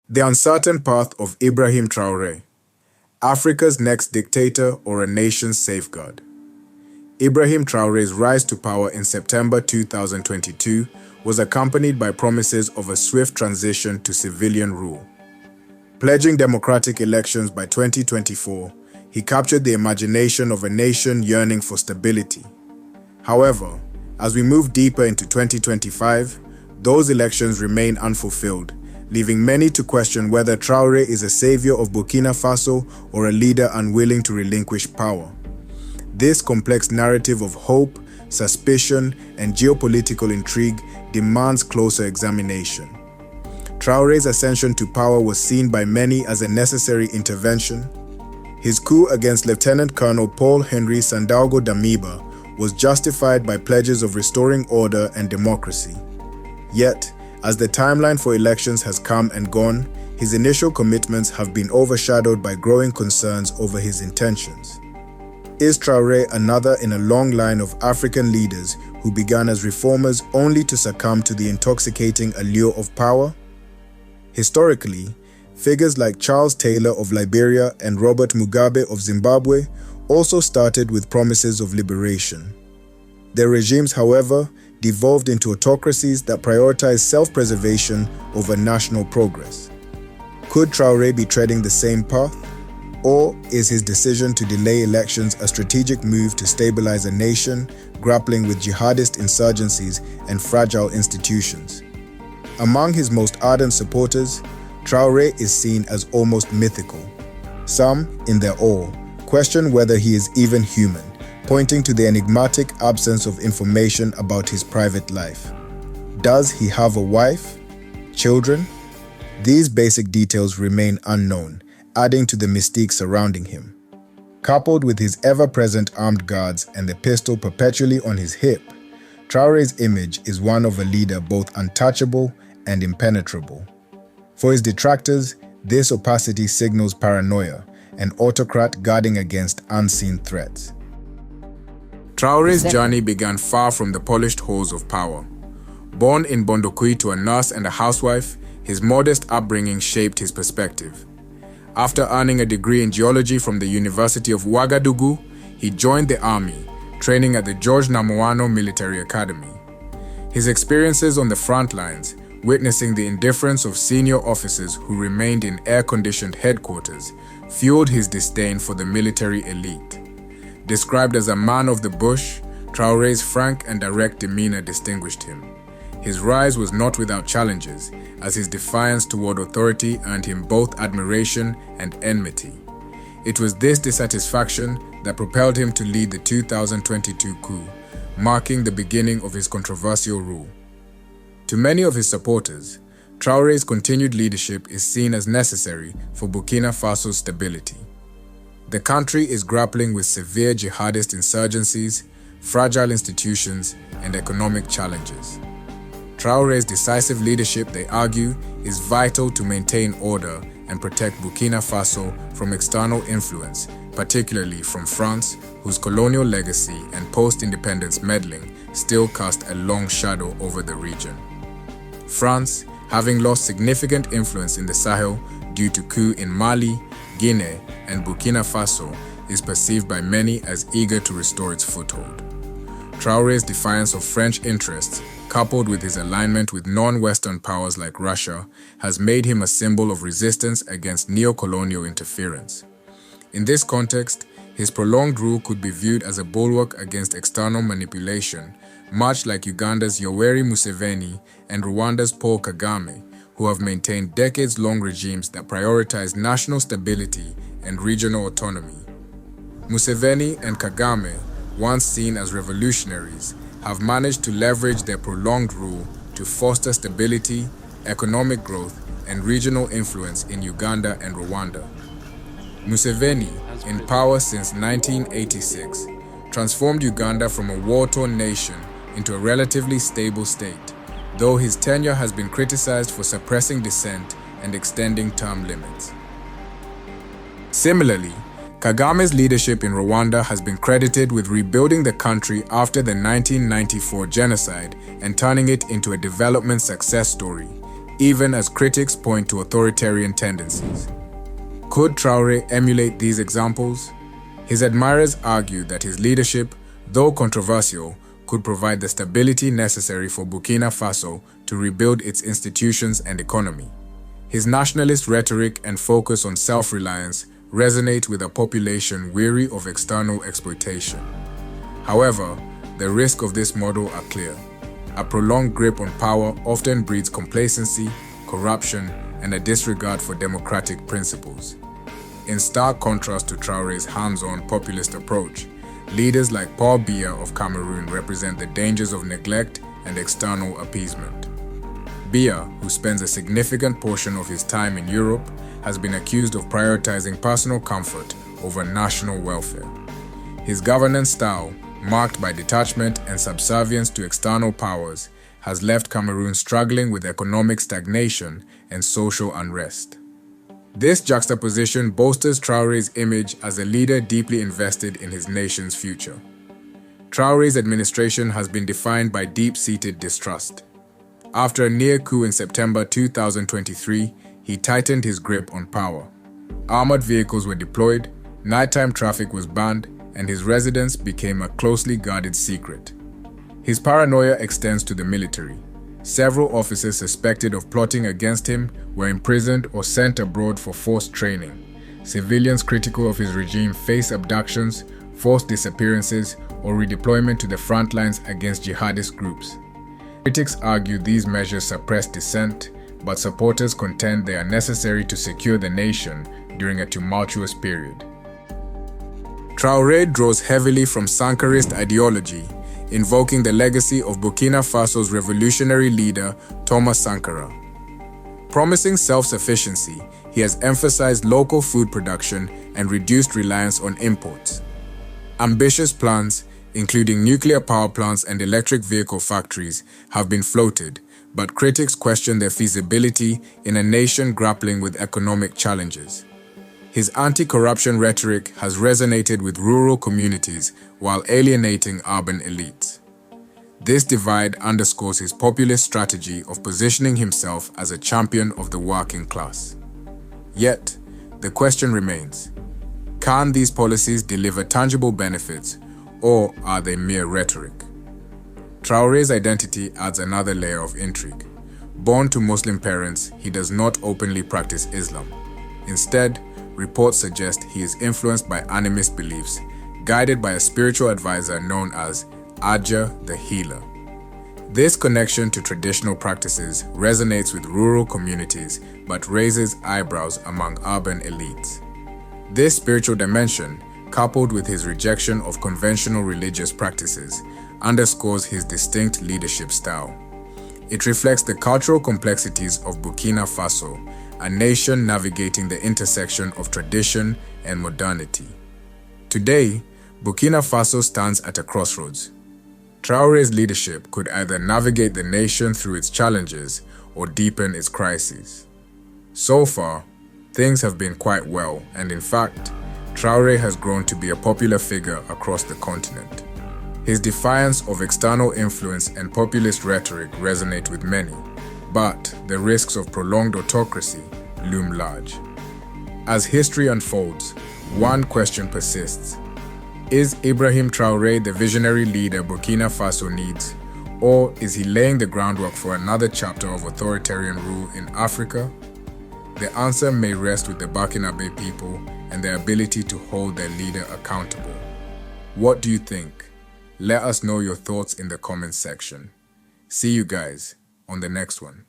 The uncertain path of Ibrahim Traoré, Africa's next dictator or a nation's safeguard. Ibrahim Traoré's rise to power in September 2022 was accompanied by promises of a swift transition to civilian rule. Pledging democratic elections by 2024, he captured the imagination of a nation yearning for stability. However, as we move deeper into 2025, those elections remain unfulfilled, leaving many to question whether Traoré is a savior of Burkina Faso or a leader unwilling to relinquish power. This complex narrative of hope, suspicion, and geopolitical intrigue demands closer examination. Traoré's ascension to power was seen by many as a necessary intervention. His coup against Lieutenant Colonel Paul-Henri Sandaogo Damiba was justified by pledges of restoring order and democracy. Yet, as the timeline for elections has come and gone, his initial commitments have been overshadowed by growing concerns over his intentions. Is Traoré another in a long line of African leaders who began as reformers only to succumb to the intoxicating allure of power? Historically, figures like Charles Taylor of Liberia and Robert Mugabe of Zimbabwe also started with promises of liberation. Their regimes, however, devolved into autocracies that prioritize self-preservation over national progress. Could Traoré be treading the same path? Or is his decision to delay elections a strategic move to stabilize a nation grappling with jihadist insurgencies and fragile institutions? Among his most ardent supporters, Traoré is seen as almost mythical. Some, in their awe, question whether he is even human, pointing to the enigmatic absence of information about his private life. Does he have a wife? Children? These basic details remain unknown, adding to the mystique surrounding him. Coupled with his ever-present armed guards and the pistol perpetually on his hip, Traoré's image is one of a leader both untouchable and impenetrable. For his detractors, this opacity signals paranoia, an autocrat guarding against unseen threats. Traoré's journey began far from the polished halls of power. Born in Bondokui to a nurse and a housewife, his modest upbringing shaped his perspective. After earning a degree in geology from the University of Ouagadougou, he joined the army, training at the George Namoano Military Academy. His experiences on the front lines, witnessing the indifference of senior officers who remained in air-conditioned headquarters, fueled his disdain for the military elite. Described as a man of the bush, Traoré's frank and direct demeanor distinguished him. His rise was not without challenges, as his defiance toward authority earned him both admiration and enmity. It was this dissatisfaction that propelled him to lead the 2022 coup, marking the beginning of his controversial rule. To many of his supporters, Traoré's continued leadership is seen as necessary for Burkina Faso's stability. The country is grappling with severe jihadist insurgencies, fragile institutions, and economic challenges. Traoré's decisive leadership, they argue, is vital to maintain order and protect Burkina Faso from external influence, particularly from France, whose colonial legacy and post-independence meddling still cast a long shadow over the region. France, having lost significant influence in the Sahel due to coups in Mali, Guinea, and Burkina Faso, is perceived by many as eager to restore its foothold. Traoré's defiance of French interests, coupled with his alignment with non-Western powers like Russia, has made him a symbol of resistance against neo-colonial interference. In this context, his prolonged rule could be viewed as a bulwark against external manipulation, much like Uganda's Yoweri Museveni and Rwanda's Paul Kagame, who have maintained decades-long regimes that prioritize national stability and regional autonomy. Museveni and Kagame, once seen as revolutionaries, have managed to leverage their prolonged rule to foster stability, economic growth, and regional influence in Uganda and Rwanda. Museveni, in power since 1986, transformed Uganda from a war-torn nation into a relatively stable state, though his tenure has been criticized for suppressing dissent and extending term limits. Similarly, Kagame's leadership in Rwanda has been credited with rebuilding the country after the 1994 genocide and turning it into a development success story, even as critics point to authoritarian tendencies. Could Traoré emulate these examples? His admirers argue that his leadership, though controversial, could provide the stability necessary for Burkina Faso to rebuild its institutions and economy. His nationalist rhetoric and focus on self-reliance resonate with a population weary of external exploitation. However, the risks of this model are clear. A prolonged grip on power often breeds complacency, corruption, and a disregard for democratic principles. In stark contrast to Traoré's hands-on populist approach, leaders like Paul Biya of Cameroon represent the dangers of neglect and external appeasement. Biya, who spends a significant portion of his time in Europe, has been accused of prioritizing personal comfort over national welfare. His governance style, marked by detachment and subservience to external powers, has left Cameroon struggling with economic stagnation and social unrest. This juxtaposition bolsters Traoré's image as a leader deeply invested in his nation's future. Traoré's administration has been defined by deep-seated distrust. After a near coup in September 2023, he tightened his grip on power. Armored vehicles were deployed, nighttime traffic was banned, and his residence became a closely guarded secret. His paranoia extends to the military. Several officers suspected of plotting against him were imprisoned or sent abroad for forced training. Civilians critical of his regime face abductions, forced disappearances, or redeployment to the front lines against jihadist groups. Critics argue these measures suppress dissent, but supporters contend they are necessary to secure the nation during a tumultuous period. Traoré draws heavily from Sankarist ideology, invoking the legacy of Burkina Faso's revolutionary leader, Thomas Sankara. Promising self-sufficiency, he has emphasized local food production and reduced reliance on imports. Ambitious plans, including nuclear power plants and electric vehicle factories, have been floated, but critics question their feasibility in a nation grappling with economic challenges. His anti-corruption rhetoric has resonated with rural communities while alienating urban elites. This divide underscores his populist strategy of positioning himself as a champion of the working class. Yet, the question remains, can these policies deliver tangible benefits, or are they mere rhetoric? Traoré's identity adds another layer of intrigue. Born to Muslim parents, he does not openly practice Islam. Instead, reports suggest he is influenced by animist beliefs, guided by a spiritual advisor known as Adja the Healer. This connection to traditional practices resonates with rural communities but raises eyebrows among urban elites. This spiritual dimension, coupled with his rejection of conventional religious practices, underscores his distinct leadership style. It reflects the cultural complexities of Burkina Faso, a nation navigating the intersection of tradition and modernity. Today, Burkina Faso stands at a crossroads. Traoré's leadership could either navigate the nation through its challenges or deepen its crises. So far, things have been quite well, and in fact, Traoré has grown to be a popular figure across the continent. His defiance of external influence and populist rhetoric resonate with many, but the risks of prolonged autocracy loom large. As history unfolds, one question persists. Is Ibrahim Traoré the visionary leader Burkina Faso needs, or is he laying the groundwork for another chapter of authoritarian rule in Africa? The answer may rest with the Burkinabe people and their ability to hold their leader accountable. What do you think? Let us know your thoughts in the comments section. See you guys on the next one.